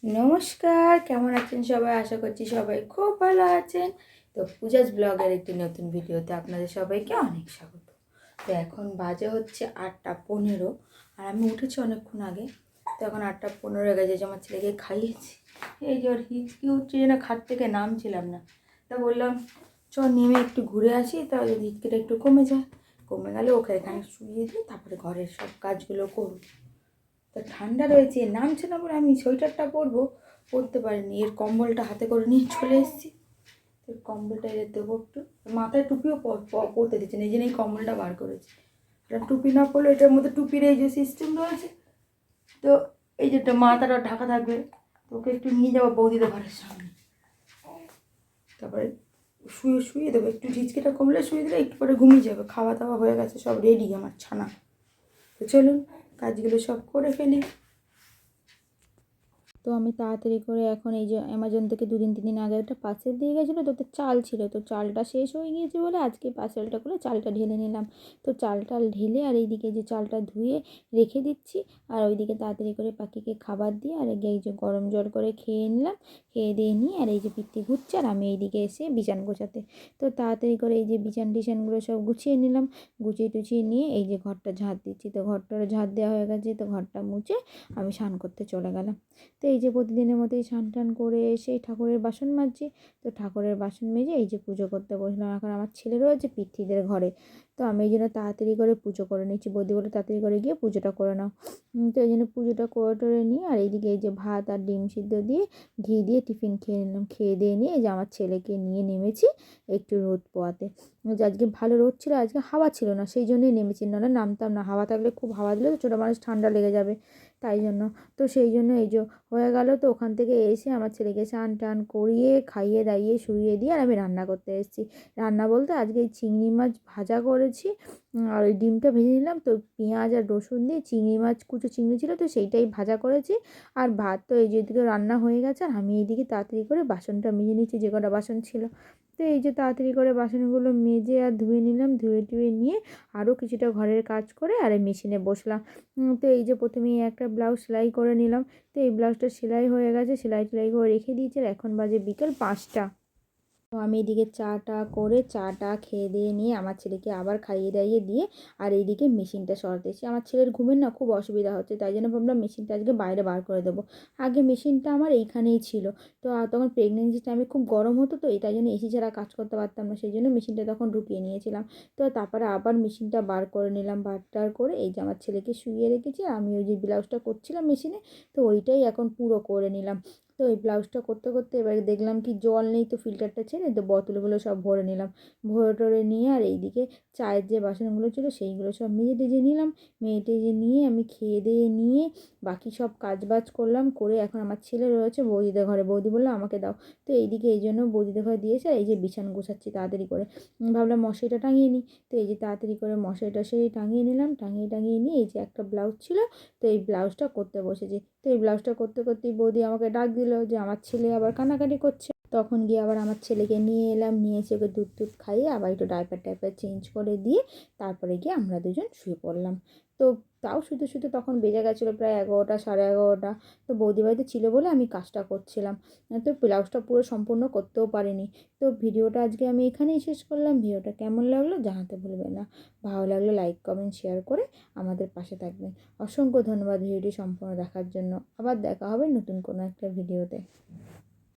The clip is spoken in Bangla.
নমস্কার, কেমন আছেন সবাই? আশা করছি সবাই খুব ভালো আছেন। তো পূজাজ ব্লগের একটি নতুন ভিডিওতে আপনাদের সবাইকে অনেক স্বাগত। তো এখন বাজে হচ্ছে 8:15 আর আমি উঠেছি অনেকক্ষণ আগে। তো এখন 8:15 গেছে যে আমার ছেলেকে খাইয়েছি। এই যে ওর হিচকি উঠছে যেন খাট থেকে নামছিলাম না। তা বললাম চ নেমে একটু ঘুরে আসি, তাহলে হিচকিটা একটু কমে যায়। কমে গেলে ওকে এখানে শুয়ে দিই, তারপরে ঘরের সব কাজগুলো করব। তো ঠান্ডা রয়েছে, নামছে না বলে আমি সোয়েটারটা পরতে পারিনি। এর কম্বলটা হাতে করে নিয়ে চলে এসেছি। তো কম্বলটা এর দেবো একটু, মাথায় টুপিও পরতে দিচ্ছে না, এই জন্য এই কম্বলটা বার করেছি। আর টুপি না পরলে এটার মধ্যে টুপির এই যে সিস্টেম রয়েছে, তো এই যে মাথাটা ঢাকা থাকবে। তো ওকে একটু নিয়ে যাবো বৌদিদের ঘরের সামনে, তারপরে শুয়ে দেবো। একটু ঝিচকিটা কমলে শুয়ে দিলে একটু পরে ঘুমিয়ে যাবে। খাওয়া দাওয়া হয়ে গেছে, সব রেডি আমার ছানা। তো চলুন কাজগুলো সব করে ফেলি। তো আমি তাড়াতাড়ি করে এখন এই যে অ্যামাজন থেকে 2-3 দিন আগে একটা পার্সেল দিয়ে গেছিলো, তো চাল ছিল, তো চালটা শেষ হয়ে গিয়েছে বলে আজকে পার্সেলটা করে চালটা ঢেলে নিলাম। তো চালটা ঢেলে আর এইদিকে যে চালটা ধুয়ে রেখে দিচ্ছি, আর ওইদিকে তাড়াতাড়ি করে পাখিকে খাবার দিয়ে আর এই যে গরম জল করে খেয়ে নিলাম। খেয়ে দিয়ে নিয়ে আর এই যে পিত্তি ঘুরছে, আর আমি এইদিকে এসে বিছান গোছাতে। তো তাড়াতাড়ি করে এই যে টিছানগুলো সব গুছিয়ে নিলাম। গুছিয়ে টুছিয়ে নিয়ে এই যে ঘরটা ঝাঁট দিচ্ছি। তো ঘরটা ঝাঁট দেওয়া হয়ে গেছে, তো ঘরটা মুছে আমি স্নান করতে চলে গেলাম। তো এই যে প্রতিদিনের মতোই স্নান টান করে এসে ঠাকুরের বাসন মাজছি। তো ঠাকুরের বাসন মেজে এই যে পুজো করতে বসলাম। এখন আমার ছেলে রয়েছে পিতৃদের ঘরে, তো আমি এই জন্য তাড়াতাড়ি করে পুজো করে নিচ্ছি। বৌদি বলে তাড়াতাড়ি করে গিয়ে পুজোটা করে নাও। তো এই জন্য পুজোটা করে টরে নিয়ে আর এইদিকে এই যে ভাত আর ডিম সিদ্ধ দিয়ে ঘি দিয়ে টিফিন খেয়ে নিলাম। খেয়ে দিয়ে নিয়ে এই যে আমার ছেলেকে নিয়ে নেমেছি একটু রোদ পোয়াতে। যে আজকে ভালো রোদ ছিল, আজকে হাওয়া ছিল না, সেই জন্যই নেমেছি, নাহলে নামতাম না। হাওয়া থাকলে খুব হাওয়া দিলে তো ছোটো মানুষ ঠান্ডা লেগে যাবে, তাই জন্য। তো সেই জন্য এই যে হয়ে গেল। তো ওখান থেকে এসে আমার ছেলেকে স্নান টান করিয়ে খাইয়ে দাইয়ে শুইয়ে দিয়ে আর আমি রান্না করতে এসেছি। রান্না বলতে আজকে এই চিংড়ি মাছ ভাজা করেছি, আর ওই ডিমটা ভেজে নিলাম। তো পেঁয়াজ আর রসুন দিয়ে চিংড়ি মাছ, কুচো চিংড়ি ছিল, তো সেইটাই ভাজা করেছি। আর ভাত তো এই যেদিকে রান্না হয়ে গেছে, আর আমি এইদিকে তাড়াতাড়ি করে বাসনটা মেজে নিচ্ছি, যে কটা বাসন ছিল। তো এই যে তাড়াতাড়ি করে বাসনগুলো মেজে আর ধুয়ে নিলাম। ধুয়ে টুয়ে নিয়ে আরও কিছুটা ঘরের কাজ করে আর মেশিনে বসলাম। তো এই যে প্রথমেই একটা ব্লাউজ সেলাই করে নিলাম। তো এই ব্লাউজটা সেলাই হয়ে গেছে, সেলাই টেলাই করে রেখে দিয়েছি। আর এখন বাজে বিকেল 5টা। তো আমি এদিকে চাটা করে চাটা খেয়ে দিয়ে নিয়ে আমার ছেলেকে আবার খাইয়ে দাইয়ে দিয়ে আর এইদিকে মেশিনটা সরাতেছি। আমার ছেলের ঘুমের না খুব অসুবিধা হচ্ছে, তাই জন্য ভাবলাম মেশিনটা আজকে বাইরে বার করে দেবো। আগে মেশিনটা আমার এইখানেই ছিল। তো তখন প্রেগনেন্সি টাইমে খুব গরম হতো, তো তাই জন্য এসি ছাড়া কাজ করতে পারতাম না, সেই জন্য মেশিনটা তখন ঢুকিয়ে নিয়েছিলাম। তো তারপরে আবার মেশিনটা বার করে নিলাম। বার করে এই যে আমার ছেলেকে শুইয়ে রেখেছি, আমি ওই যে ব্লাউজটা করছিলাম মেশিনে, তো ওইটাই এখন পুরো করে নিলাম। তো এই ব্লাউজটা করতে করতে এবারে দেখলাম কি জল নেই, তো ফিল্টারটা ছেড়ে তো বোতলগুলো সব ভরে নিলাম। ভরে টরে নিয়ে আর এইদিকে চায়ের যে বাসনগুলো ছিল সেইগুলো সব মেজে টেজে নিলাম। মেজে টেজে নিয়ে আমি খেয়ে দিয়ে নিয়ে বাকি সব কাজ বাজ করলাম। করে এখন আমার ছেলে রয়েছে বৌদিদের ঘরে, বৌদি বললো আমাকে দাও। তো এইদিকে এই জন্য বৌদিদের ঘরে দিয়েছে, আর এই যে বিছান গোছাচ্ছি তাড়াতাড়ি করে। ভাবলাম মশারিটা টাঙিয়ে নিই। তো এই যে তাড়াতাড়ি করে মশারিটা সেই টাঙিয়ে নিলাম। টাঙিয়ে নিয়ে এই যে একটা ব্লাউজ ছিল, তো এই ব্লাউজটা করতে বসেছি। তো এই ব্লাউজটা করতে করতেই বৌদি আমাকে ডাক দিল যে আমার ছেলে আবার কান্নাকাটি করছে। তখন গিয়ে আবার আমার ছেলেকে নিয়ে এলাম, নিয়ে এসে ওকে দুধ টুধ খাইয়ে আবার একটু ডাইপার টাইপার চেঞ্জ করে দিয়ে তারপরে গিয়ে আমরা দুজন শুয়ে পড়লাম। তো তাও শুতে শুতে তখন বেজে গেছিলো প্রায় 11টা, সাড়ে 11টা। তো বৌদি বাড়িতে ছিল বলে আমি কাজটা করছিলাম, তো ব্লাউজটা পুরো সম্পূর্ণ করতেও পারিনি। তো ভিডিওটা আজকে আমি এখানেই শেষ করলাম। ভিডিওটা কেমন লাগলো জানাতে ভুলবেন না। ভালো লাগলে লাইক কমেন্ট শেয়ার করে আমাদের পাশে থাকবেন। অসংখ্য ধন্যবাদ ভিডিওটি সম্পূর্ণ দেখার জন্য। আবার দেখা হবে নতুন কোনো একটা ভিডিওতে।